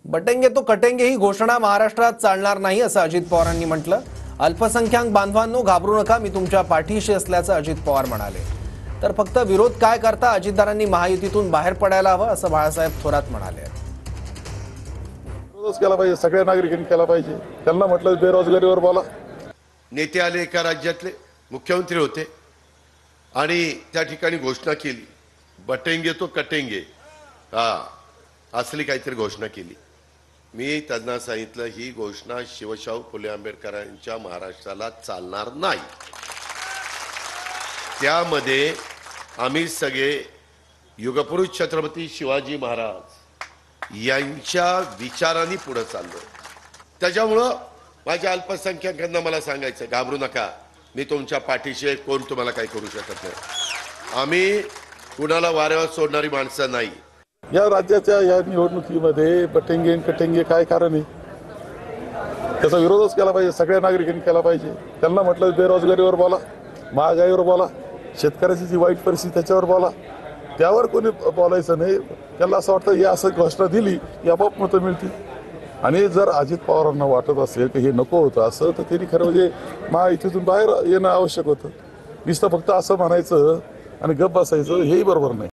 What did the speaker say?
बटेंगे तो कटेंगे ही घोषणा महाराष्ट्रात चालणार नाही असं अजित पवारांनी म्हटलं। अल्पसंख्याक बांधवांनो घाबरू नका, मी तुमच्या पाठीशी असल्याचं अजित पवार म्हणाले। तर फक्त विरोध काय करता, अजितदारांनी महायुतीतून बाहेर पडायला हवं असं बाळासाहेब थोरात म्हणाले। विरोधच केला पाहिजे, सगळ्या नागरिकांनी केला पाहिजे। त्यांना म्हटलं बेरोजगारीवर बोला। नेते आले, एका राज्यातले मुख्यमंत्री होते आणि त्या ठिकाणी घोषणा केली, बटेंगे तो कटेंगे, असली काहीतरी घोषणा केली। मी त्यांना सांगितलं ही घोषणा शिवशाहू फुले आंबेडकरांच्या महाराष्ट्राला चालणार नाही। त्यामध्ये आम्ही सगळे युगपुरुष छत्रपती शिवाजी महाराज यांच्या विचारांनी पुढे चाललो। त्याच्यामुळं माझ्या अल्पसंख्याकांना मला सांगायचं, घाबरू नका, मी तुमच्या पाठीशी आहे, कोण तुम्हाला काही करू शकत नाही। आम्ही कुणाला वाऱ्यावर सोडणारी माणसं नाही। या राज्याच्या या निवडणुकीमध्ये बटेंगे कटेंगे काय कारण आहे? त्याचा विरोधच केला पाहिजे, सगळ्या नागरिकांनी केला पाहिजे। त्यांना म्हटलं बेरोजगारीवर बोला, महागाईवर बोला, शेतकऱ्याची जी वाईट परिस्थिती त्याच्यावर बोला। त्यावर कोणी बोलायचं नाही। त्याला असं वाटतं हे असं घोषणा दिली की आपोआप मतं मिळतील। आणि जर अजित पवारांना वाटत असेल की हे नको होतं असं, तर त्यांनी खरं म्हणजे महायुतीतून बाहेर येणं आवश्यक होतं। नुसतं फक्त असं म्हणायचं आणि गप्प बसायचं हेही बरोबर नाही।